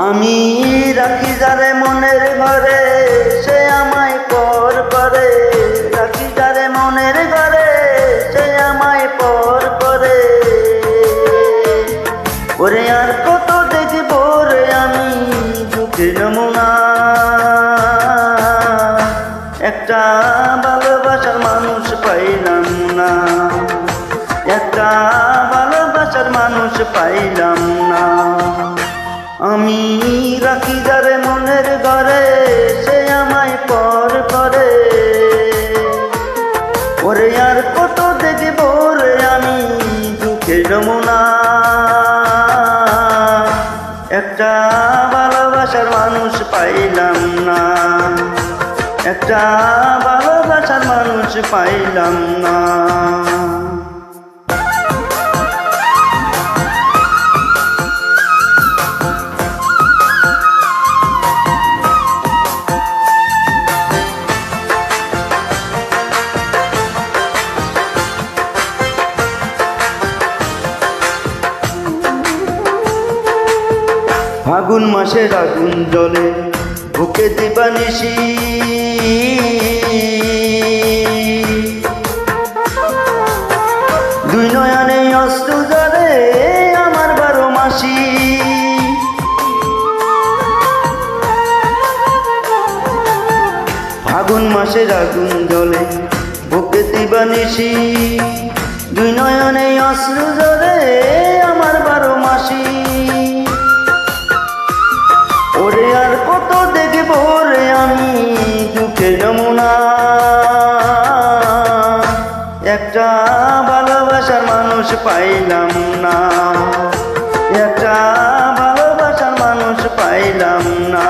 আমি রাখি যারে মনের ঘরে, সে আমায় পর করে। রাখি যারে মনের ঘরে, সে আমায় পর করে। ওরে আর কত দেখব রে আমি দুঃখের নমুনা। একটা ভালোবাসার মানুষ পাইলাম না, একটা ভালোবাসার মানুষ পাইলাম না। আমি রাখি যারে মনের ঘরে, সে আমায় পর করে। ওরে আর কত দেখব রে আমি দুঃখের নমুনা। একটা ভালোবাসার মানুষ পাইলাম না, একটা ভালোবাসার মানুষ পাইলাম না। ফাগুন মাসের আগুন জ্বলে বুকে দিবানিশি, দুই নয়নে অশ্রু জ্বলে আমার 12 মাসি। ফাগুন মাসের আগুন জ্বলে বুকে দিবানিশি, দুই নয়নে অশ্রু জ্বলে আমার 12 মাসি। ওরে আর কত দেখব রে আমি দুঃখের নমুনা। একটা ভালোবাসার মানুষ পাইলাম না, একটা ভালোবাসার মানুষ পাইলাম না।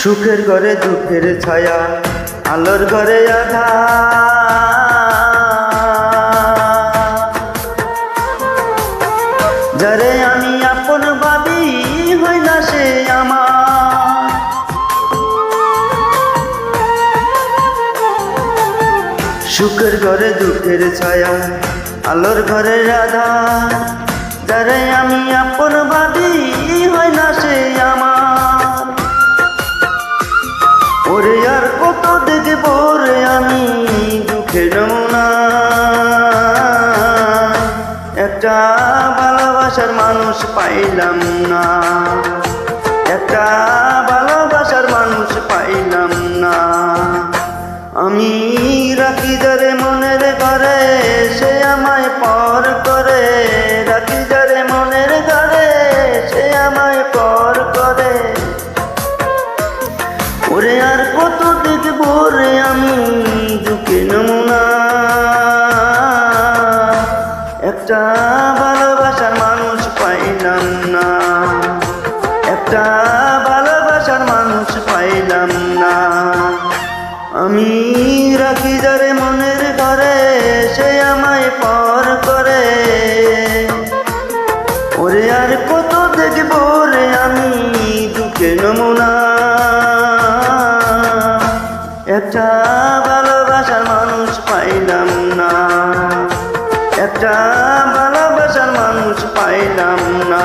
সুখের ঘরে দুঃখের ছায়া, আলোর ঘরে আঁধার। যারে আমি আপন ভাবি হই না সে আমার। সুখের ঘরে দুঃখের ছায়া, আলোর ঘরে আঁধার। যারে আমি আপন ভাবি হই না সে আমার। ওরে আর কত দেখব রে আমি দুঃখের নমুনা। একটা ভালোবাসার মানুষ পাইলাম না, একটা ভালোবাসার মানুষ পাইলাম না। আমি রাখি যারে মনের ঘরে, সে আমায় পর করে। রাখি যারে মনের ঘরে, সে আমায় পর করে। ওরে আর কত দেখব রে আমি দুঃখের নমুনা। একটা ভালোবাসার মানুষ পাইলাম না, একটা ভালোবাসার মানুষ পাইলাম না। আমি রাখি যারে মনের ঘরে, সে আমায় পর করে। ওরে আর কত দেখব রে আমি দুঃখের নমুনা। একটা ভালোবাসার মানুষ পাইলাম না, একটা ভালোবাসার মানুষ পাইলাম না।